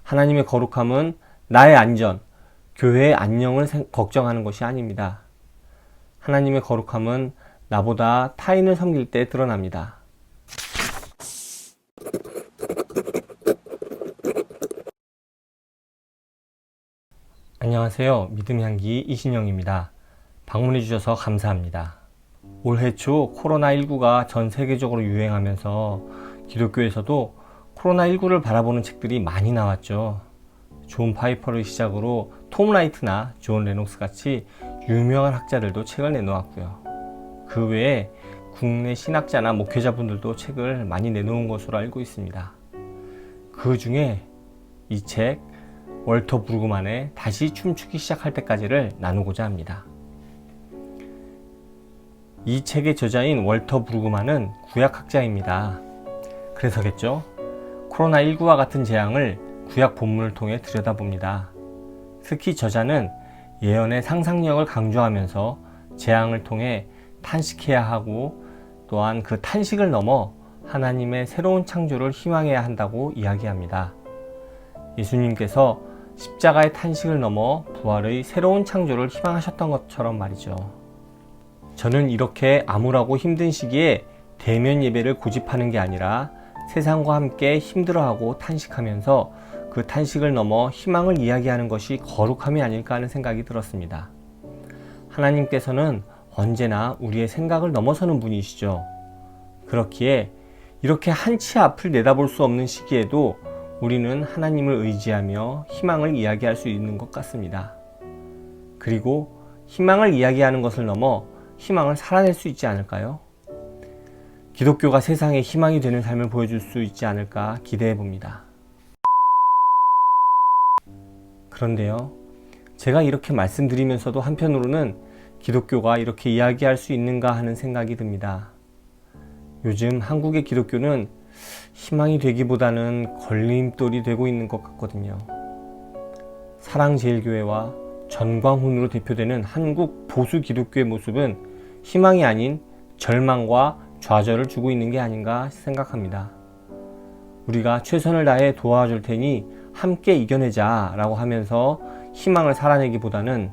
하나님의 거룩함은 나의 안전, 교회의 안녕을 걱정하는 것이 아닙니다. 하나님의 거룩함은 나보다 타인을 섬길 때 드러납니다. 안녕하세요. 믿음의 향기 이신영입니다. 방문해 주셔서 감사합니다. 올해 초 코로나19가 전 세계적으로 유행하면서 기독교에서도 코로나19를 바라보는 책들이 많이 나왔죠. 존 파이퍼를 시작으로 톰 라이트나 존 레녹스 같이 유명한 학자들도 책을 내놓았고요. 그 외에 국내 신학자나 목회자분들도 책을 많이 내놓은 것으로 알고 있습니다. 그 중에 이 책 월터 브루그만의 다시 춤추기 시작할 때까지를 나누고자 합니다. 이 책의 저자인 월터 브루그만은 구약학자입니다. 그래서겠죠. 코로나19와 같은 재앙을 구약 본문을 통해 들여다봅니다. 특히 저자는 예언의 상상력을 강조하면서 재앙을 통해 탄식해야 하고 또한 그 탄식을 넘어 하나님의 새로운 창조를 희망해야 한다고 이야기합니다. 예수님께서 십자가의 탄식을 넘어 부활의 새로운 창조를 희망하셨던 것처럼 말이죠. 저는 이렇게 암울하고 힘든 시기에 대면 예배를 고집하는 게 아니라 세상과 함께 힘들어하고 탄식하면서 그 탄식을 넘어 희망을 이야기하는 것이 거룩함이 아닐까 하는 생각이 들었습니다. 하나님께서는 언제나 우리의 생각을 넘어서는 분이시죠. 그렇기에 이렇게 한치 앞을 내다볼 수 없는 시기에도 우리는 하나님을 의지하며 희망을 이야기할 수 있는 것 같습니다. 그리고 희망을 이야기하는 것을 넘어 희망을 살아낼 수 있지 않을까요? 기독교가 세상에 희망이 되는 삶을 보여줄 수 있지 않을까 기대해 봅니다. 그런데요, 제가 이렇게 말씀드리면서도 한편으로는 기독교가 이렇게 이야기할 수 있는가 하는 생각이 듭니다. 요즘 한국의 기독교는 희망이 되기보다는 걸림돌이 되고 있는 것 같거든요. 사랑제일교회와 전광훈으로 대표되는 한국 보수 기독교의 모습은 희망이 아닌 절망과 좌절을 주고 있는 게 아닌가 생각합니다. 우리가 최선을 다해 도와줄 테니 함께 이겨내자 라고 하면서 희망을 살아내기보다는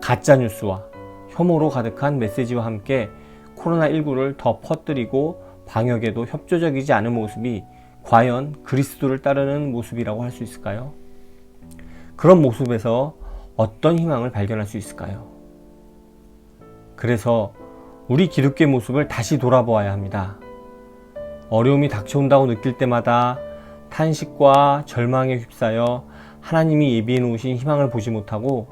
가짜뉴스와 혐오로 가득한 메시지와 함께 코로나19를 더 퍼뜨리고 방역에도 협조적이지 않은 모습이 과연 그리스도를 따르는 모습이라고 할 수 있을까요? 그런 모습에서 어떤 희망을 발견할 수 있을까요? 그래서 우리 기독교의 모습을 다시 돌아보아야 합니다. 어려움이 닥쳐온다고 느낄 때마다 탄식과 절망에 휩싸여 하나님이 예비해 놓으신 희망을 보지 못하고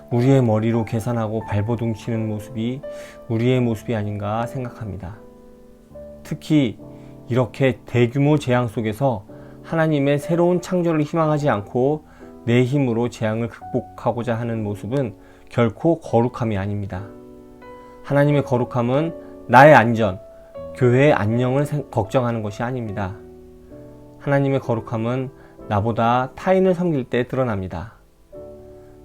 우리의 머리로 계산하고 발버둥 치는 모습이 우리의 모습이 아닌가 생각합니다. 특히 이렇게 대규모 재앙 속에서 하나님의 새로운 창조를 희망하지 않고 내 힘으로 재앙을 극복하고자 하는 모습은 결코 거룩함이 아닙니다. 하나님의 거룩함은 나의 안전, 교회의 안녕을 걱정하는 것이 아닙니다. 하나님의 거룩함은 나보다 타인을 섬길 때 드러납니다.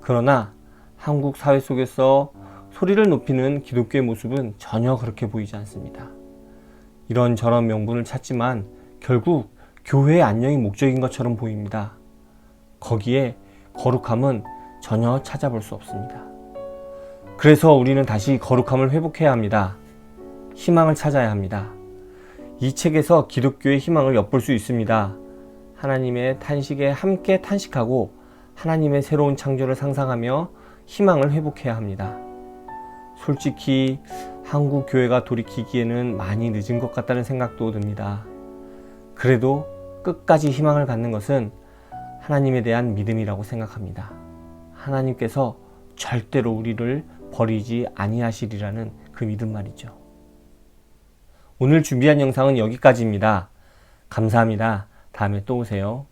그러나 한국 사회 속에서 소리를 높이는 기독교의 모습은 전혀 그렇게 보이지 않습니다. 이런저런 명분을 찾지만 결국 교회의 안녕이 목적인 것처럼 보입니다. 거기에 거룩함은 전혀 찾아볼 수 없습니다. 그래서 우리는 다시 거룩함을 회복해야 합니다. 희망을 찾아야 합니다. 이 책에서 기독교의 희망을 엿볼 수 있습니다. 하나님의 탄식에 함께 탄식하고 하나님의 새로운 창조를 상상하며 희망을 회복해야 합니다. 솔직히 한국 교회가 돌이키기에는 많이 늦은 것 같다는 생각도 듭니다. 그래도 끝까지 희망을 갖는 것은 하나님에 대한 믿음이라고 생각합니다. 하나님께서 절대로 우리를 버리지 아니하시리라는 그 믿음 말이죠. 오늘 준비한 영상은 여기까지입니다. 감사합니다. 다음에 또 오세요.